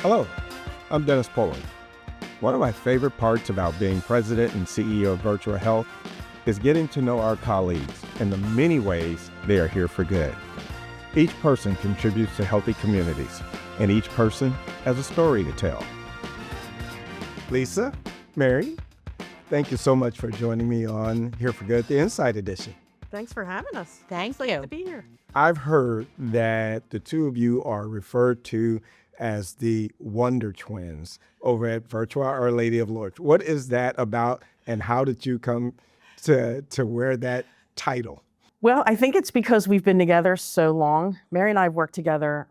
Hello, I'm Dennis Pullin. One of my favorite parts about being president and CEO of Virtua Health is getting to know our colleagues and the many ways they are here for good. Each person contributes to healthy communities, and each person has a story to tell. Lisa, Mary, thank you so much for joining me on Here for Good, the Insight Edition. Thanks for having us. Thank Glad you. to be here. I've heard that the two of you are referred to as the Wonder Twins over at Virtua Our Lady of Lourdes. What is that about, and how did you come to wear that title? Well, I think it's because we've been together so long. Mary and I have worked together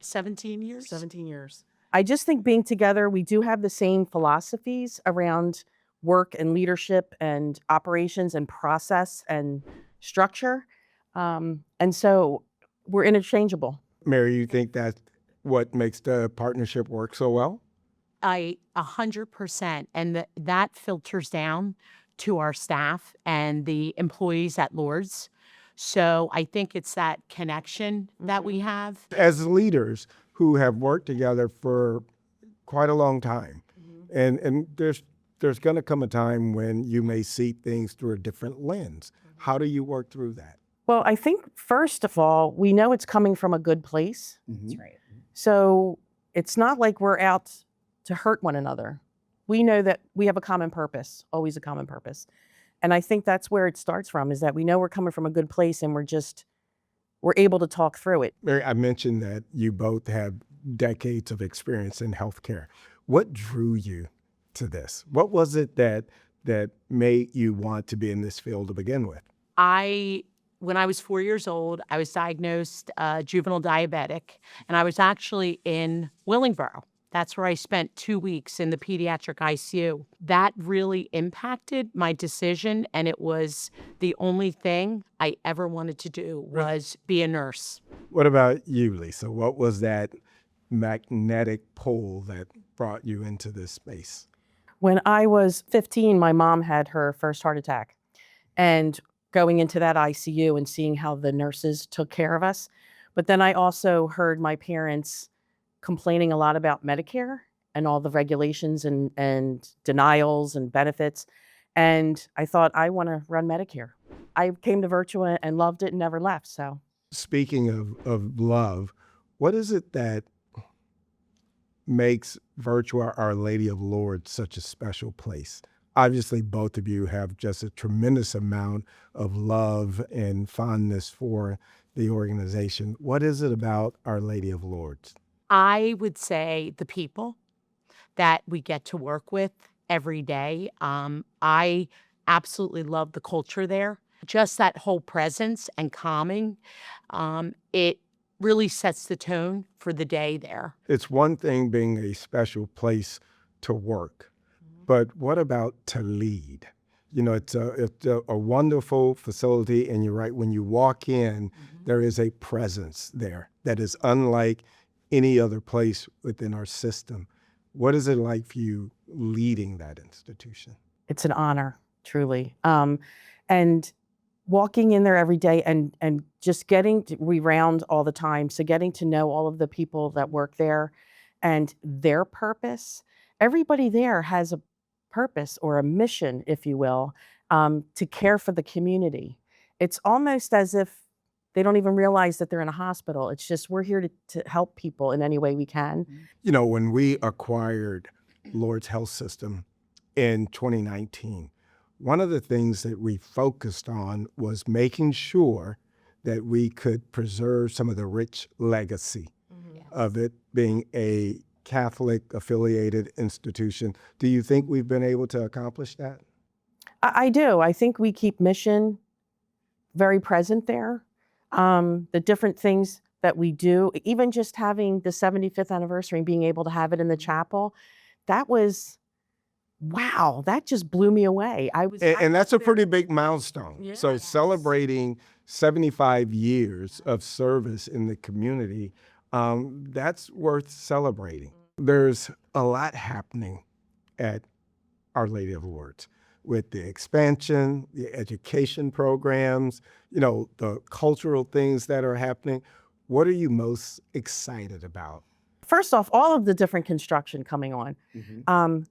17 years? 17 years. I just think being together, we do have the same philosophies around work and leadership and operations and process and structure. And so we're interchangeable. Mary, you think that's what makes the partnership work so well? 100%. And that filters down to our staff and the employees at Lourdes. So I think it's that connection that we have. As leaders who have worked together for quite a long time, and there's going to come a time when you may see things through a different lens. How do you work through that? Well, I think first of all, we know it's coming from a good place. That's right. So it's not like we're out to hurt one another. We know that we have a common purpose, always a common purpose. And I think that's where it starts from, is that we know we're coming from a good place and we're able to talk through it. Mary, I mentioned that you both have decades of experience in healthcare. What drew you to this? What was it that made you want to be in this field to begin with? When I was 4 years old, I was diagnosed juvenile diabetic, and I was actually in Willingboro. That's where I spent 2 weeks in the pediatric ICU. That really impacted my decision, and it was the only thing I ever wanted to do was be a nurse. What about you, Lisa? What was that magnetic pull that brought you into this space? When I was 15, my mom had her first heart attack. And going into that ICU and seeing how the nurses took care of us. But then I also heard my parents complaining a lot about Medicare and all the regulations and denials and benefits. And I thought, I want to run Medicare. I came to Virtua and loved it and never left. So, speaking of love, what is it that makes Virtua Our Lady of Lourdes such a special place? Obviously, both of you have just a tremendous amount of love and fondness for the organization. What is it about Our Lady of Lourdes? I would say the people that we get to work with every day. I absolutely love the culture there. Just that whole presence and calming, it really sets the tone for the day there. It's one thing being a special place to work, but what about to lead? You know, it's a wonderful facility, and you're right, when you walk in, there is a presence there that is unlike any other place within our system. What is it like for you leading that institution? it's an honor, truly. And walking in there every day and just we round all the time. So getting to know all of the people that work there and their purpose. Everybody there has a purpose or a mission, if you will, to care for the community. It's almost as if they don't even realize that they're in a hospital. It's just, we're here to help people in any way we can. You know, when we acquired Lourdes Health System in 2019, one of the things that we focused on was making sure that we could preserve some of the rich legacy of it being a Catholic affiliated institution. Do you think we've been able to accomplish that? I do. I think we keep mission very present there. The different things that we do, even just having the 75th anniversary and being able to have it in the chapel, that was, wow, that just blew me away. And that's a pretty big milestone. Yes. So celebrating 75 years of service in the community, that's worth celebrating. There's a lot happening at Our Lady of Lourdes with the expansion, the education programs, you know, the cultural things that are happening. What are you most excited about? first off, all of the different construction coming on.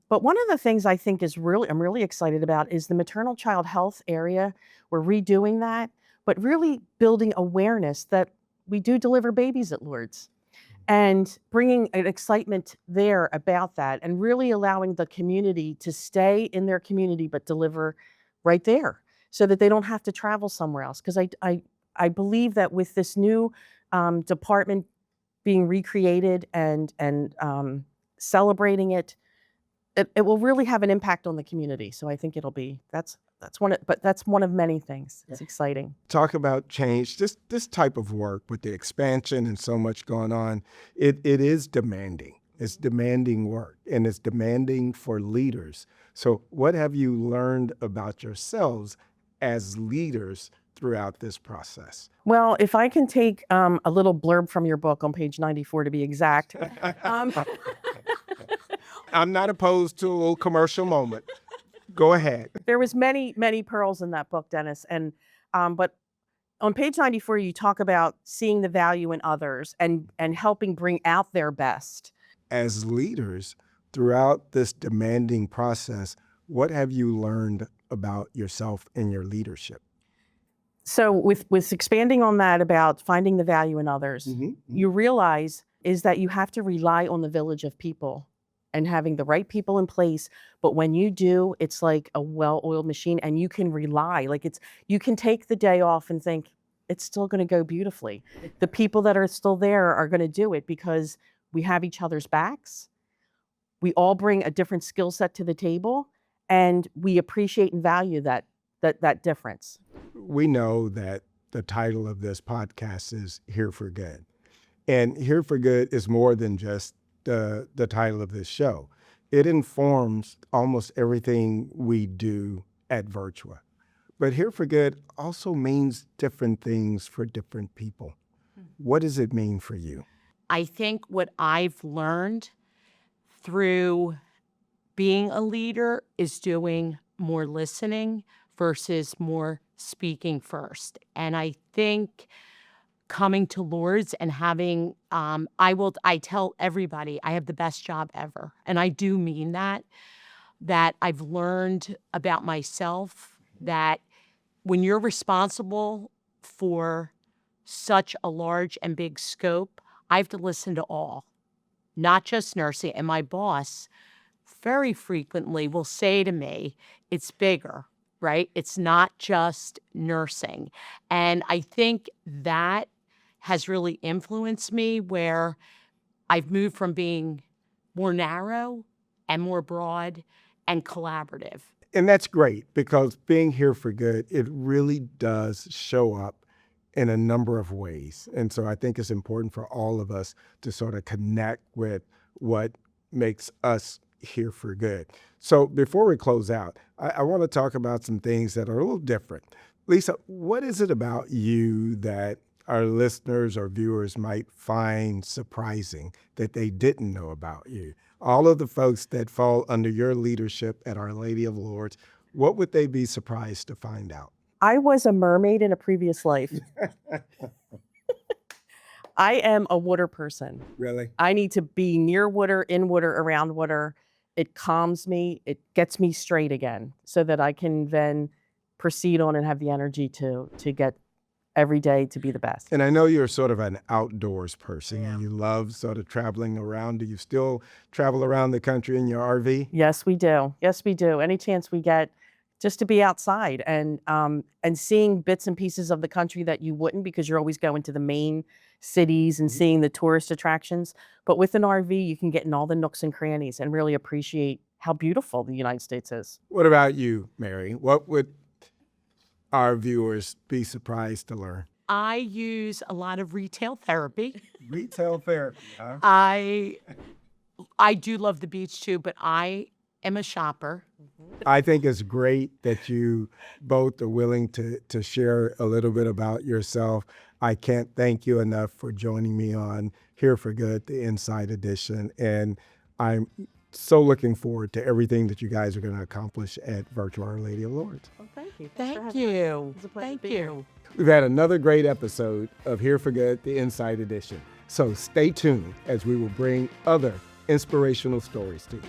But one of the things I think I'm really excited about is the maternal child health area. We're redoing that, but really building awareness that we do deliver babies at Lourdes and bringing an excitement there about that and really allowing the community to stay in their community but deliver right there so that they don't have to travel somewhere else. Because I believe that with this new department being recreated and celebrating it, it will really have an impact on the community. So I think that's one of many things. It's exciting. Talk about change. This type of work with the expansion and so much going on, it is demanding. It's demanding work, and it's demanding for leaders. So what have you learned about yourselves as leaders throughout this process? Well, if I can take a little blurb from your book on page 94 to be exact. I'm not opposed to a little commercial moment. Go ahead. There was many, many pearls in that book, Dennis. And but on page 94, you talk about seeing the value in others and helping bring out their best. As leaders throughout this demanding process, what have you learned about yourself and your leadership? So with expanding on that about finding the value in others, you realize is that you have to rely on the village of people and having the right people in place. But when you do, it's like a well-oiled machine and you can rely, you can take the day off and think it's still going to go beautifully. The people that are still there are going to do it because we have each other's backs. We all bring a different skill set to the table and we appreciate and value that difference. We know that the title of this podcast is Here for Good. And Here for Good is more than just the title of this show. It informs almost everything we do at Virtua. But Here for Good also means different things for different people. What does it mean for you? I think what I've learned through being a leader is doing more listening versus more speaking first. And I think coming to Lourdes and having, I tell everybody I have the best job ever. And I do mean that I've learned about myself that when you're responsible for such a large and big scope, I have to listen to all, not just nursing. And my boss very frequently will say to me, it's bigger, right? It's not just nursing. And I think that has really influenced me where I've moved from being more narrow and more broad and collaborative. And that's great because being here for good, it really does show up in a number of ways. And so I think it's important for all of us to sort of connect with what makes us here for good. So before we close out, I want to talk about some things that are a little different. Lisa, what is it about you that our listeners or viewers might find surprising that they didn't know about you? All of the folks that fall under your leadership at Our Lady of Lourdes, what would they be surprised to find out? I was a mermaid in a previous life. I am a water person. Really? I need to be near water, in water, around water. It calms me. It gets me straight again so that I can then proceed on and have the energy to get every day to be the best. And I know you're sort of an outdoors person. Yeah. And you love sort of traveling around. Do you still travel around the country in your RV? Yes, we do. Yes, we do. Any chance we get just to be outside and seeing bits and pieces of the country that you wouldn't because you're always going to the main cities and seeing the tourist attractions. But with an RV, you can get in all the nooks and crannies and really appreciate how beautiful the United States is. What about you, Mary? What would our viewers be surprised to learn? I use a lot of retail therapy. Retail therapy, huh? I do love the beach too, but I am a shopper. I think it's great that you both are willing to share a little bit about yourself. I can't thank you enough for joining me on Here for Good, the Inside Edition. And I'm so looking forward to everything that you guys are going to accomplish at Virtua Our Lady of Lourdes. Well, thank you. Thank you. It's a pleasure to Thank be here. you. We've had another great episode of Here for Good, the Inside Edition. So stay tuned as we will bring other inspirational stories to you.